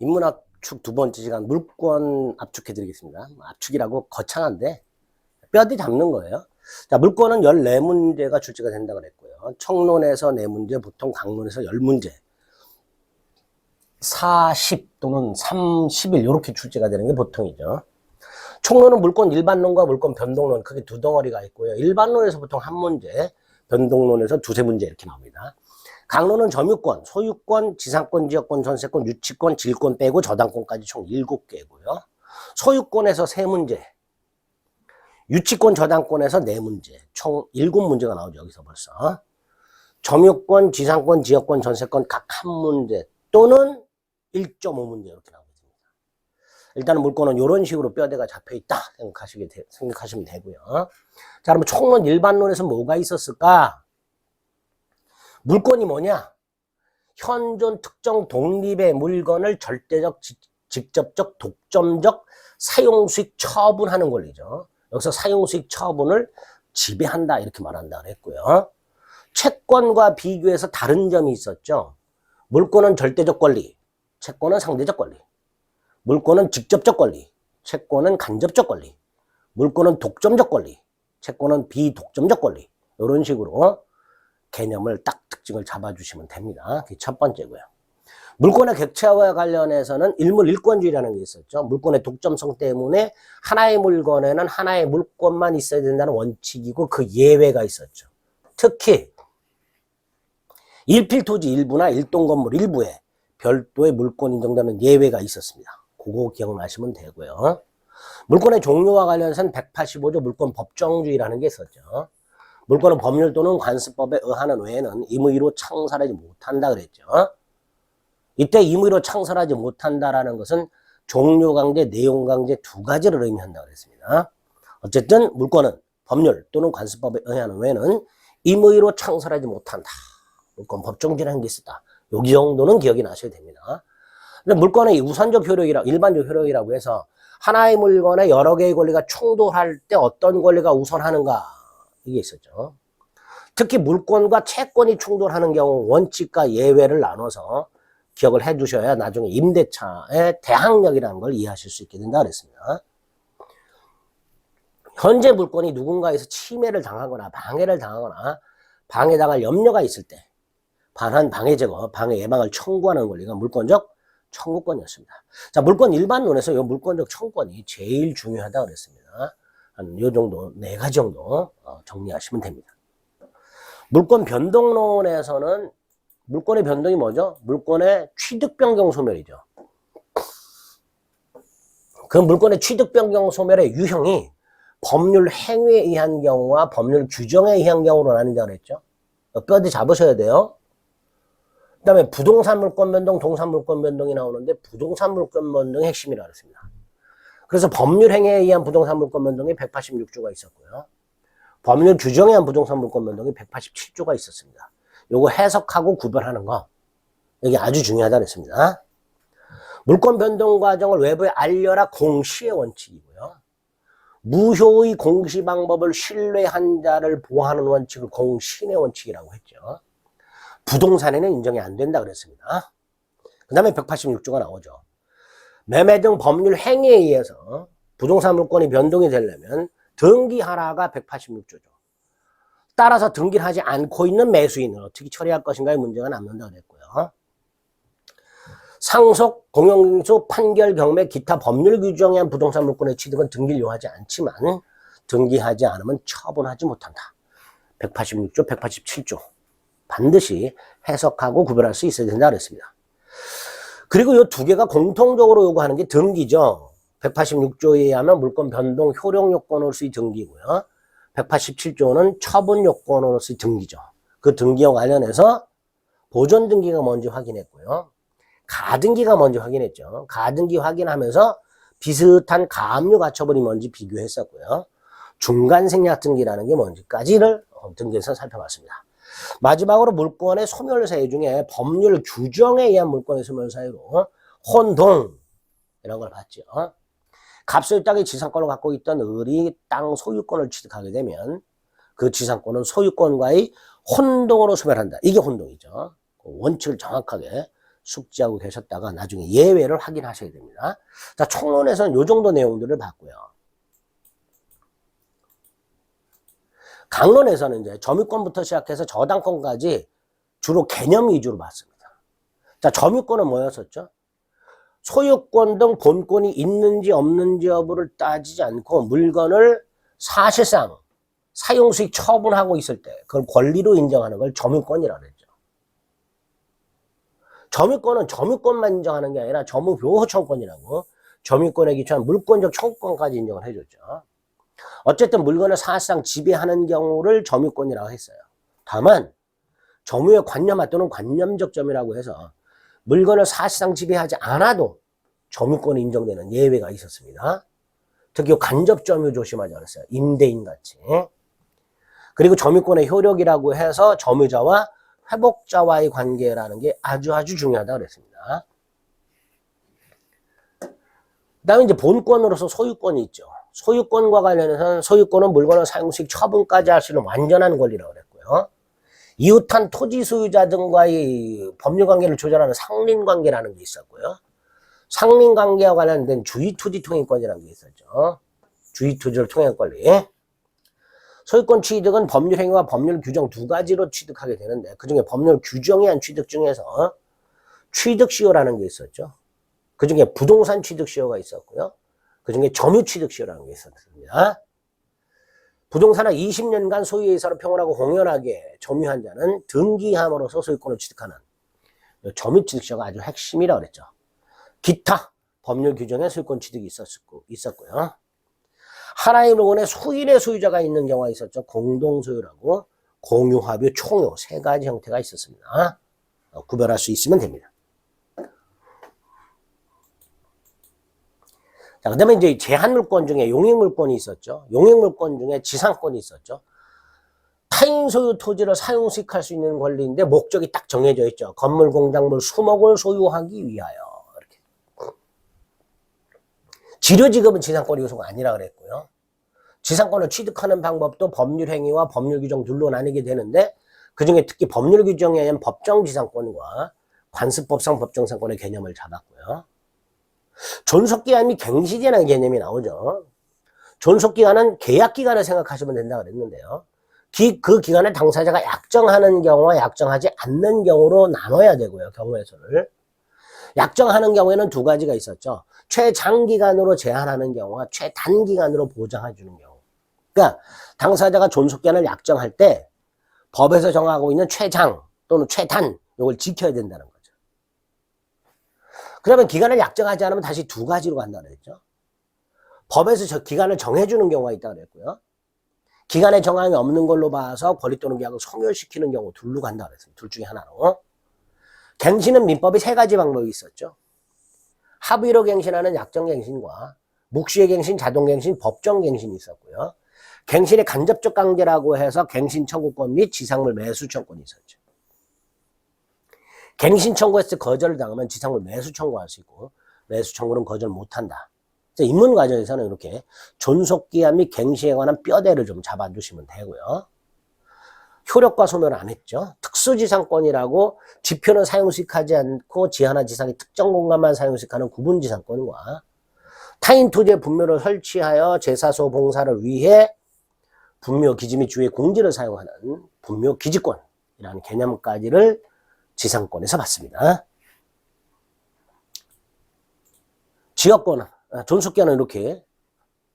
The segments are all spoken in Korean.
인문 압축 두 번째 시간 물권 압축해 드리겠습니다. 압축이라고 거창한데 뼈대 잡는 거예요. 자, 물권은 14문제가 출제가 된다고 그랬고요. 청론에서 4문제, 보통 강론에서 10문제. 40 또는 30일 이렇게 출제가 되는 게 보통이죠. 총론은 물권 일반론과 물권 변동론 크게 두 덩어리가 있고요. 일반론에서 보통 한 문제, 변동론에서 두세 문제 이렇게 나옵니다. 강론은 점유권, 소유권, 지상권, 지역권, 전세권, 유치권, 질권 빼고 저당권까지 총 7개고요. 소유권에서 3문제, 유치권, 저당권에서 4문제, 총 7문제가 나오죠. 여기서 벌써. 점유권, 지상권, 지역권, 전세권 각 한 문제 또는 1.5문제 이렇게 나오게 됩니다. 일단은 물권은 이런 식으로 뼈대가 잡혀있다 생각하시면 되고요. 자, 그러면 총론 일반론에서 뭐가 있었을까? 물권이 뭐냐? 현존 특정 독립의 물건을 절대적, 직접적, 독점적 사용수익 처분하는 권리죠. 여기서 사용수익 처분을 지배한다 이렇게 말한다 그랬고요. 채권과 비교해서 다른 점이 있었죠. 물권은 절대적 권리, 채권은 상대적 권리. 물권은 직접적 권리, 채권은 간접적 권리. 물권은 독점적 권리, 채권은 비독점적 권리. 이런 식으로 개념을 딱 특징을 잡아주시면 됩니다. 그게 첫 번째고요. 물권의 객체화와 관련해서는 일물일권주의라는 게 있었죠. 물권의 독점성 때문에 하나의 물건에는 하나의 물권만 있어야 된다는 원칙이고 그 예외가 있었죠. 특히 일필토지 일부나 일동건물 일부에 별도의 물권 인정되는 예외가 있었습니다. 그거 기억나시면 되고요. 물권의 종류와 관련해서는 185조 물권 법정주의라는 게 있었죠. 물권은 법률 또는 관습법에 의하는 외에는 임의로 창설하지 못한다 그랬죠. 이때 임의로 창설하지 못한다라는 것은 종류 강제, 내용 강제 두 가지를 의미한다 그랬습니다. 어쨌든 물권은 법률 또는 관습법에 의하는 외에는 임의로 창설하지 못한다. 물권 법정주의라는 게 있었다. 여기 정도는 기억이 나셔야 됩니다. 근데 물권의 우선적 효력이라, 일반적 효력이라고 해서 하나의 물건에 여러 개의 권리가 충돌할 때 어떤 권리가 우선하는가 이게 있었죠. 특히 물권과 채권이 충돌하는 경우 원칙과 예외를 나눠서 기억을 해 두셔야 나중에 임대차의 대항력이라는 걸 이해하실 수 있게 된다 그랬습니다. 현재 물권이 누군가에서 침해를 당하거나 방해를 당하거나 방해당할 염려가 있을 때 반환, 방해 제거, 방해 예방을 청구하는 권리가 물권적 청구권이었습니다. 자, 물권 일반론에서 이 물권적 청구권이 제일 중요하다고 그랬습니다. 한 요 정도, 4가지 정도 정리하시면 됩니다. 물권 변동론에서는 물권의 변동이 뭐죠? 물권의 취득 변경 소멸이죠. 그 물권의 취득 변경 소멸의 유형이 법률 행위에 의한 경우와 법률 규정에 의한 경우로 나뉜다고 그랬죠. 뼈대 잡으셔야 돼요. 그 다음에 부동산 물권 변동, 동산 물권 변동이 나오는데 부동산 물권 변동이 핵심이라고 했습니다. 그래서 법률 행위에 의한 부동산 물권 변동이 186조가 있었고요. 법률 규정에 의한 부동산 물권 변동이 187조가 있었습니다. 요거 해석하고 구별하는 거 여기 아주 중요하다고 했습니다. 물권 변동 과정을 외부에 알려라 공시의 원칙이고요. 무효의 공시 방법을 신뢰한 자를 보호하는 원칙을 공신의 원칙이라고 했죠. 부동산에는 인정이 안 된다 그랬습니다. 그 다음에 186조가 나오죠. 매매 등 법률 행위에 의해서 부동산 물권이 변동이 되려면 등기하라가 186조죠. 따라서 등기를 하지 않고 있는 매수인을 어떻게 처리할 것인가의 문제가 남는다 그랬고요. 상속, 공용수, 판결, 경매, 기타 법률 규정에 의한 부동산 물권의 취득은 등기를 요하지 않지만 등기하지 않으면 처분하지 못한다. 186조, 187조 반드시 해석하고 구별할 수 있어야 된다 그랬습니다. 그리고 이 두 개가 공통적으로 요구하는 게 등기죠. 186조에 의하면 물권 변동 효력 요건으로서의 등기고요. 187조는 처분 요건으로서의 등기죠. 그 등기와 관련해서 보존 등기가 뭔지 확인했고요. 가등기가 뭔지 확인했죠. 가등기 확인하면서 비슷한 가압류 가처분이 뭔지 비교했었고요. 중간 생략 등기라는 게 뭔지까지를 등기에서 살펴봤습니다. 마지막으로 물권의 소멸 사유 중에 법률 규정에 의한 물권의 소멸 사유로 혼동 이런 걸 봤죠. 갑소유 땅의 지상권을 갖고 있던 을이 땅 소유권을 취득하게 되면 그 지상권은 소유권과의 혼동으로 소멸한다. 이게 혼동이죠. 원칙을 정확하게 숙지하고 계셨다가 나중에 예외를 확인하셔야 됩니다. 자, 총론에서는 요 정도 내용들을 봤고요. 강론에서는 이제 점유권부터 시작해서 저당권까지 주로 개념 위주로 봤습니다. 자, 점유권은 뭐였었죠? 소유권 등 본권이 있는지 없는지 여부를 따지지 않고 물건을 사실상 사용수익 처분하고 있을 때 그걸 권리로 인정하는 걸 점유권이라고 했죠. 점유권은 점유권만 인정하는 게 아니라 점유보호청권이라고 점유권에 기초한 물권적 청구권까지 인정을 해줬죠. 어쨌든 물건을 사실상 지배하는 경우를 점유권이라고 했어요. 다만 점유의 관념화 또는 관념적 점이라고 해서 물건을 사실상 지배하지 않아도 점유권이 인정되는 예외가 있었습니다. 특히 간접점유 조심하자 그랬어요. 임대인 같이. 그리고 점유권의 효력이라고 해서 점유자와 회복자와의 관계라는 게 아주 중요하다고 그랬습니다. 그 다음에 이제 본권으로서 소유권이 있죠. 소유권과 관련해서는 소유권은 물건을 사용수익 처분까지 할 수 있는 완전한 권리라고 그랬고요. 이웃한 토지 소유자 등과의 법률 관계를 조절하는 상린관계라는 게 있었고요. 상린관계와 관련된 주의투지 통행권이라는 게 있었죠. 주의투지를 통행 권리. 소유권 취득은 법률 행위와 법률 규정 두 가지로 취득하게 되는데 그중에 법률 규정에 한 취득 중에서 취득시효라는 게 있었죠. 그중에 부동산 취득시효가 있었고요. 그중에 점유 취득시효라는 게 있었습니다. 부동산을 20년간 소유의사로 평온하고 공연하게 점유한 자는 등기함으로써 소유권을 취득하는 점유 취득시효가 아주 핵심이라고 그랬죠. 기타 법률 규정에 소유권 취득이 있었고요. 하나의 물건에 수인의 소유자가 있는 경우가 있었죠. 공동소유라고 공유, 합유, 총유 세 가지 형태가 있었습니다. 구별할 수 있으면 됩니다. 자, 그 다음에 이제 제한물권 중에 용익물권이 있었죠. 용익물권 중에 지상권이 있었죠. 타인 소유 토지를 사용수익할 수 있는 권리인데 목적이 딱 정해져 있죠. 건물, 공작물, 수목을 소유하기 위하여. 이렇게. 지료지급은 지상권 요소가 아니라 그랬고요. 지상권을 취득하는 방법도 법률 행위와 법률 규정 둘로 나뉘게 되는데 그중에 특히 법률 규정에 의한 법정지상권과 관습법상 법정지상권의 개념을 잡았고요. 존속기간 및 갱신이라는 개념이 나오죠. 존속기간은 계약기간을 생각하시면 된다고 그랬는데요. 그 기간을 당사자가 약정하는 경우와 약정하지 않는 경우로 나눠야 되고요. 경우의 수를. 약정하는 경우에는 두 가지가 있었죠. 최장기간으로 제한하는 경우와 최단기간으로 보장해 주는 경우. 그러니까 당사자가 존속기간을 약정할 때 법에서 정하고 있는 최장 또는 최단 이걸 지켜야 된다는 거죠. 그러면 기간을 약정하지 않으면 다시 두 가지로 간다고 그랬죠. 법에서 저 기간을 정해주는 경우가 있다고 그랬고요. 기간에 정함이 없는 걸로 봐서 권리 또는 계약을 소멸시키는 경우 둘로 간다고 그랬습니다. 둘 중에 하나로. 갱신은 민법에 세 가지 방법이 있었죠. 합의로 갱신하는 약정갱신과 묵시의 갱신, 자동갱신, 법정갱신이 있었고요. 갱신의 간접적 강제라고 해서 갱신 청구권 및 지상물 매수 청구권이 있었죠. 갱신 청구했을 때 거절을 당하면 지상물 매수 청구할 수 있고 매수 청구는 거절 못한다. 입문 과정에서는 이렇게 존속기한 및 갱신에 관한 뼈대를 좀 잡아주시면 되고요. 효력과 소멸은 안 했죠. 특수지상권이라고 지표는 사용수익하지 않고 지하나 지상의 특정 공간만 사용수익하는 구분지상권과 타인 토지의 분묘를 설치하여 제사소 봉사를 위해 분묘 기지 및 주의 공지를 사용하는 분묘 기지권이라는 개념까지를 지상권에서 봤습니다. 지역권은 존속기한은 이렇게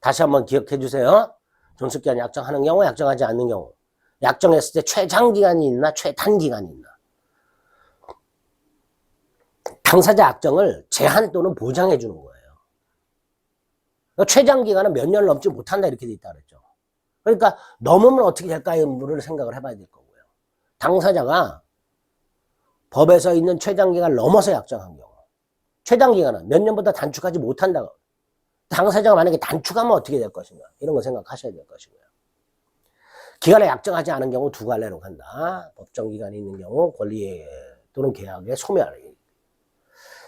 다시 한번 기억해 주세요. 존속기한 약정하는 경우, 약정하지 않는 경우. 약정했을 때 최장기간이 있나 최단기간이 있나. 당사자 약정을 제한 또는 보장해 주는 거예요. 그러니까 최장기간은 몇 년을 넘지 못한다 이렇게 돼 있다 그랬죠. 그러니까 넘으면 어떻게 될까요?를 생각을 해봐야 될 거고요. 당사자가 법에서 있는 최장기간을 넘어서 약정한 경우. 최단기간은 몇 년보다 단축하지 못한다고. 당사자가 만약에 단축하면 어떻게 될 것인가. 이런 거 생각하셔야 될 것이고요. 기간을 약정하지 않은 경우 두 갈래로 간다. 법정기간이 있는 경우 권리 또는 계약의 소멸.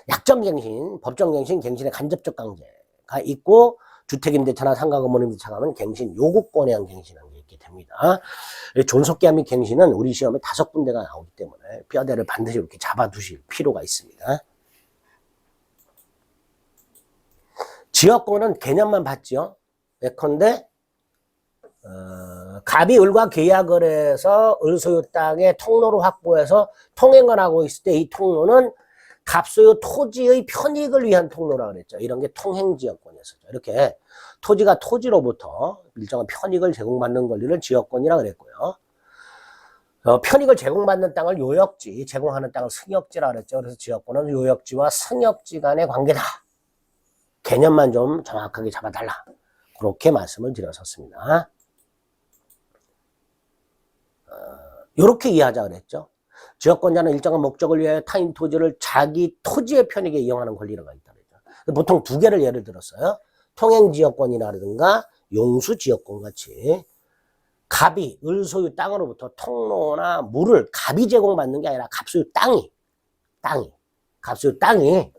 약정갱신, 법정갱신, 갱신의 간접적 강제가 있고 주택임대차나 상가건물임대차 가면 갱신 요구권에 의한 갱신한 게 있게 됩니다. 됩니다. 존속기한 및 갱신은 우리 시험에 5군데가 나오기 때문에 뼈대를 반드시 이렇게 잡아두실 필요가 있습니다. 지역권은 개념만 봤죠. 예컨대 갑이 을과 계약을 해서 을 소유 땅의 통로를 확보해서 통행을 하고 있을 때 이 통로는 갑 소유 토지의 편익을 위한 통로라고 그랬죠. 이런 게 통행지역권이었었죠. 이렇게 토지가 토지로부터 일정한 편익을 제공받는 권리를 지역권이라고 그랬고요. 편익을 제공받는 땅을 요역지, 제공하는 땅을 승역지라고 그랬죠. 그래서 지역권은 요역지와 승역지 간의 관계다. 개념만 좀 정확하게 잡아달라. 그렇게 말씀을 드렸었습니다. 이렇게 이해하자 그랬죠. 지역권자는 일정한 목적을 위하여 타인 토지를 자기 토지의 편익에 이용하는 권리가 있다 그랬죠. 보통 2개를 예를 들었어요. 통행지역권이라든가 용수지역권 같이 갑이 을 소유 땅으로부터 통로나 물을 갑이 제공받는 게 아니라 갑 소유 땅이 갑 소유 땅이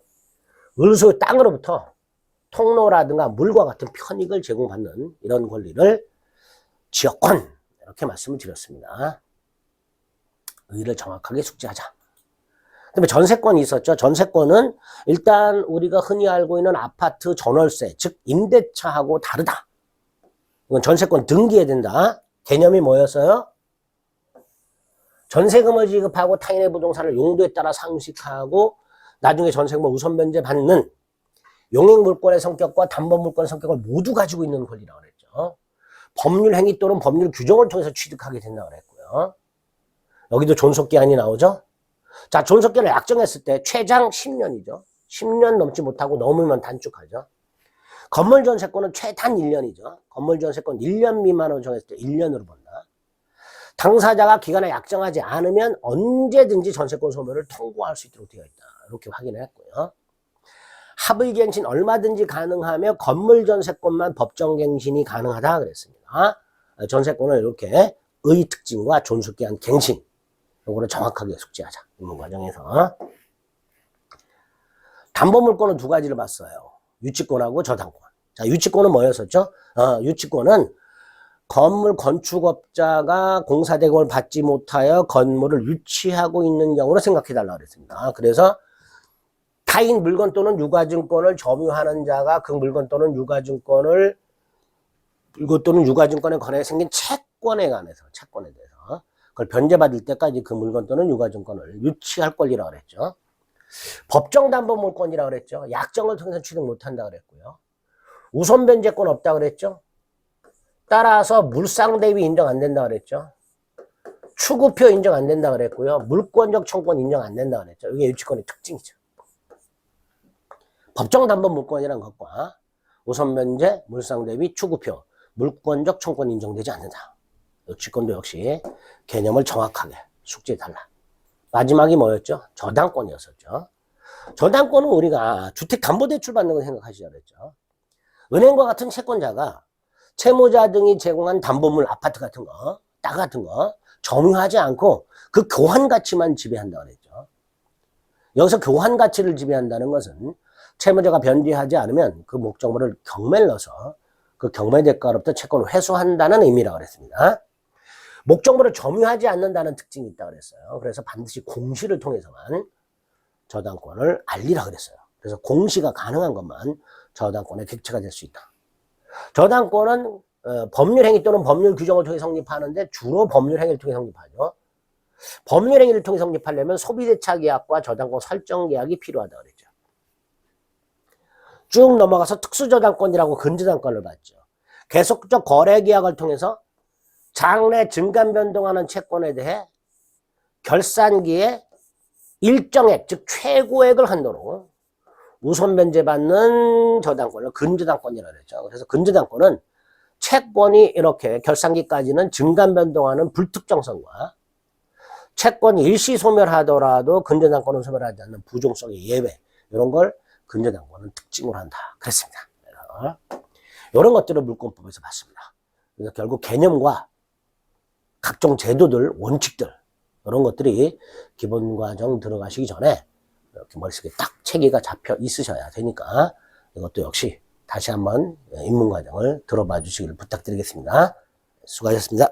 을 소유 땅으로부터 통로라든가 물과 같은 편익을 제공받는 이런 권리를 지역권 이렇게 말씀을 드렸습니다. 의의를 정확하게 숙지하자. 그다음에 전세권이 있었죠. 전세권은 일단 우리가 흔히 알고 있는 아파트 전월세, 즉 임대차하고 다르다. 이건 전세권 등기해야 된다. 개념이 뭐였어요? 전세금을 지급하고 타인의 부동산을 용도에 따라 상식하고 나중에 전세금을 우선 변제 받는 용익물권의 성격과 담보물권의 성격을 모두 가지고 있는 권리라고 그랬죠. 법률 행위 또는 법률 규정을 통해서 취득하게 된다고 그랬고요. 여기도 존속기한이 나오죠. 자, 존속기한을 약정했을 때 최장 10년이죠. 10년 넘지 못하고 넘으면 단축하죠. 건물전세권은 최단 1년이죠. 건물전세권 1년 미만으로 정했을 때 1년으로 본다. 당사자가 기간을 약정하지 않으면 언제든지 전세권 소멸을 통고할 수 있도록 되어 있다. 이렇게 확인을 했고요. 합의갱신 얼마든지 가능하며 건물전세권만 법정갱신이 가능하다 그랬습니다. 전세권은 이렇게 의 특징과 존속기한 갱신 요거를 정확하게 숙지하자. 입문 과정에서. 담보물권은 2가지를 봤어요. 유치권하고 저당권. 자, 유치권은 뭐였었죠? 유치권은 건물 건축업자가 공사대금을 받지 못하여 건물을 유치하고 있는 경우로 생각해달라고 그랬습니다. 그래서 타인 물건 또는 유가증권을 점유하는 자가 그 물건 또는 유가증권에 관해 생긴 채권에 대해서 그걸 변제받을 때까지 그 물건 또는 유가증권을 유치할 권리라고 그랬죠. 법정담보물권이라고 그랬죠. 약정을 통해서 취득 못한다 그랬고요. 우선변제권 없다 그랬죠. 따라서 물상대위 인정 안 된다 그랬죠. 추구표 인정 안 된다 그랬고요. 물권적 청권 인정 안 된다 그랬죠. 이게 유치권의 특징이죠. 법정담보물권이라는 것과 우선변제, 물상대위, 추구표, 물권적 청권 인정되지 않는다. 유치권도 역시 개념을 정확하게 숙지해달라. 마지막이 뭐였죠? 저당권이었었죠. 저당권은 우리가 주택담보대출 받는 거 생각하시죠. 그랬죠. 은행과 같은 채권자가 채무자 등이 제공한 담보물, 아파트 같은 거, 땅 같은 거 점유하지 않고 그 교환 가치만 지배한다고 그랬죠. 여기서 교환 가치를 지배한다는 것은 채무자가 변제하지 않으면 그 목적물을 경매를 넣어서 그 경매 대가로부터 채권을 회수한다는 의미라고 그랬습니다. 목적물을 점유하지 않는다는 특징이 있다고 그랬어요. 그래서 반드시 공시를 통해서만 저당권을 알리라 그랬어요. 그래서 공시가 가능한 것만 저당권의 객체가 될 수 있다. 저당권은 법률행위 또는 법률 규정을 통해 성립하는데 주로 법률행위를 통해 성립하죠. 법률행위를 통해 성립하려면 소비대차계약과 저당권 설정계약이 필요하다고 그랬죠. 쭉 넘어가서 특수저당권이라고 근저당권을 봤죠. 계속적 거래계약을 통해서 장래 증감 변동하는 채권에 대해 결산기에 일정액, 즉 최고액을 한도로 우선 변제받는 저당권을 근저당권이라고 그랬죠. 그래서 근저당권은 채권이 이렇게 결산기까지는 증감 변동하는 불특정성과 채권이 일시 소멸하더라도 근저당권은 소멸하지 않는 부종성의 예외, 이런 걸 근저당권은 특징으로 한다. 그랬습니다. 이런 것들을 물권법에서 봤습니다. 그래서 결국 개념과 각종 제도들, 원칙들, 이런 것들이 기본 과정 들어가시기 전에 이렇게 머릿속에 딱 체계가 잡혀 있으셔야 되니까 이것도 역시 다시 한번 입문 과정을 들어봐 주시기를 부탁드리겠습니다. 수고하셨습니다.